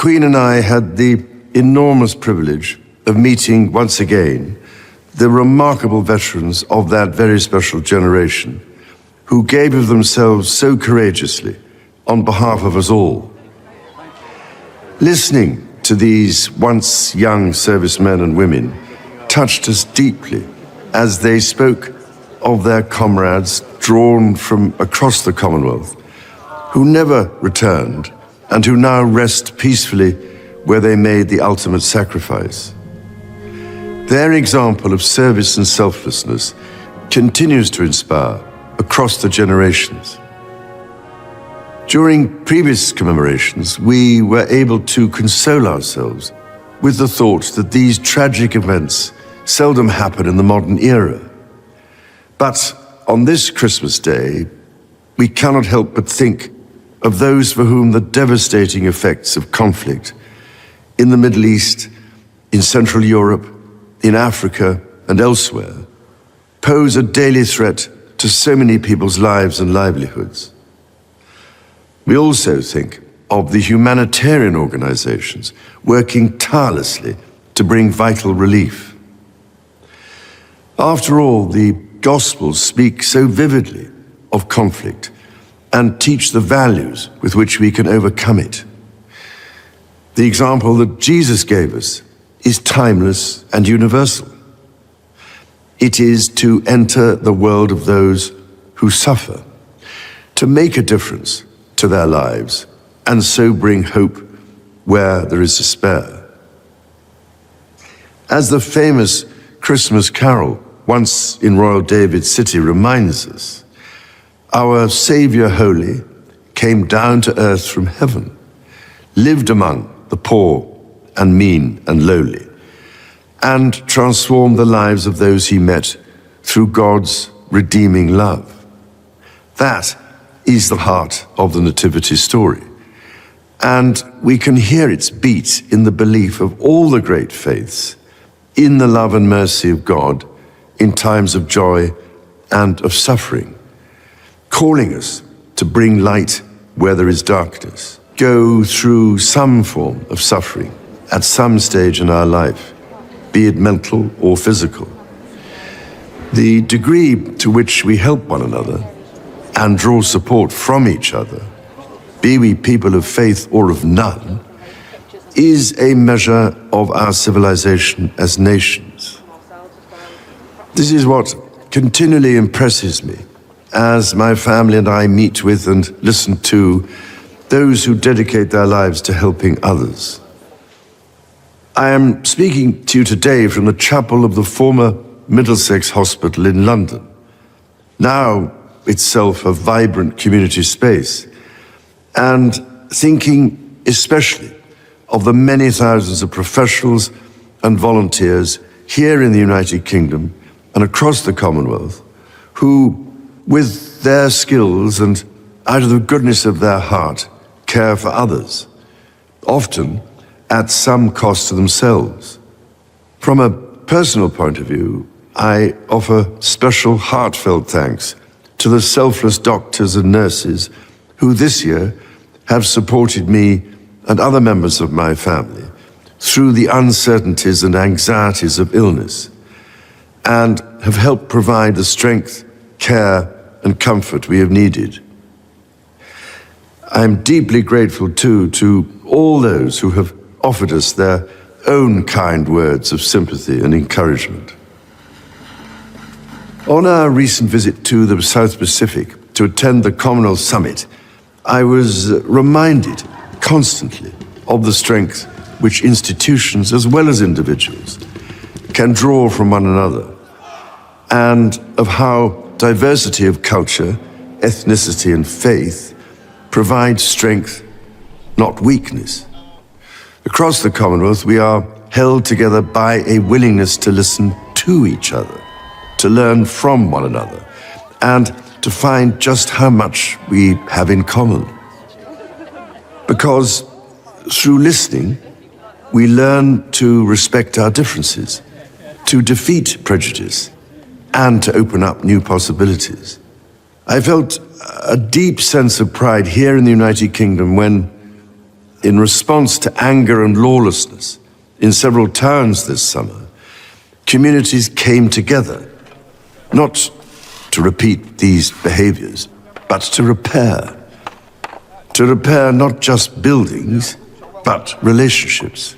Queen and I had the enormous privilege of meeting once again the remarkable veterans of that very special generation who gave of themselves so courageously on behalf of us all. Listening to these once young servicemen and women touched us deeply as they spoke of their comrades drawn from across the Commonwealth who never returned and who now rest peacefully where they made the ultimate sacrifice. Their example of service and selflessness continues to inspire across the generations. During previous commemorations, we were able to console ourselves with the thought that these tragic events seldom happen in the modern era. But on this Christmas Day, we cannot help but think of those for whom the devastating effects of conflict in the Middle East, in Central Europe, in Africa, and elsewhere pose a daily threat to so many people's lives and livelihoods. We also think of the humanitarian organizations working tirelessly to bring vital relief. After all, the Gospels speak so vividly of conflict and teach the values with which we can overcome it. The example that Jesus gave us is timeless and universal. It is to enter the world of those who suffer, to make a difference to their lives, and so bring hope where there is despair. As the famous Christmas carol, Once in Royal David's City, reminds us, our Savior Holy came down to earth from heaven, lived among the poor and mean and lowly, and transformed the lives of those he met through God's redeeming love. That is the heart of the Nativity story, and we can hear its beat in the belief of all the great faiths in the love and mercy of God in times of joy and of suffering, calling us to bring light where there is darkness, go through some form of suffering at some stage in our life, be it mental or physical. The degree to which we help one another and draw support from each other, be we people of faith or of none, is a measure of our civilization as nations. This is what continually impresses me as my family and I meet with and listen to those who dedicate their lives to helping others. I am speaking to you today from the chapel of the former Middlesex Hospital in London, now itself a vibrant community space, and thinking especially of the many thousands of professionals and volunteers here in the United Kingdom and across the Commonwealth who, with their skills and out of the goodness of their heart, care for others, often at some cost to themselves. From a personal point of view, I offer special heartfelt thanks to the selfless doctors and nurses who this year have supported me and other members of my family through the uncertainties and anxieties of illness, and have helped provide the strength, care, and comfort we have needed. I'm deeply grateful too to all those who have offered us their own kind words of sympathy and encouragement. On our recent visit to the South Pacific to attend the Commonwealth Summit, I was reminded constantly of the strength which institutions as well as individuals can draw from one another, and of how diversity of culture, ethnicity, and faith provides strength, not weakness. Across the Commonwealth, we are held together by a willingness to listen to each other, to learn from one another, and to find just how much we have in common. Because through listening, we learn to respect our differences, to defeat prejudice, and to open up new possibilities. I felt a deep sense of pride here in the United Kingdom when in response to anger and lawlessness in several towns this summer, communities came together, not to repeat these behaviors, but to repair. To repair not just buildings, but relationships.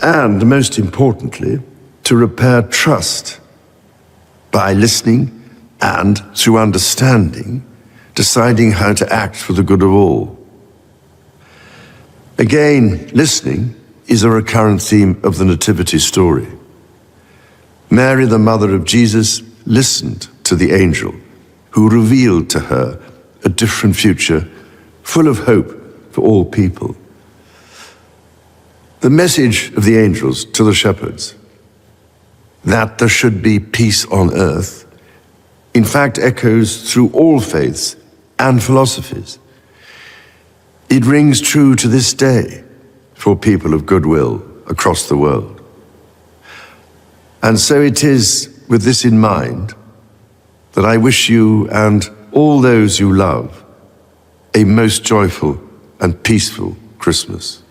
And most importantly, to repair trust by listening and, through understanding, deciding how to act for the good of all. Again, listening is a recurrent theme of the Nativity story. Mary, the mother of Jesus, listened to the angel who revealed to her a different future full of hope for all people. The message of the angels to the shepherds, that there should be peace on earth, in fact echoes through all faiths and philosophies. It rings true to this day for people of goodwill across the world. And so it is with this in mind that I wish you and all those you love a most joyful and peaceful Christmas.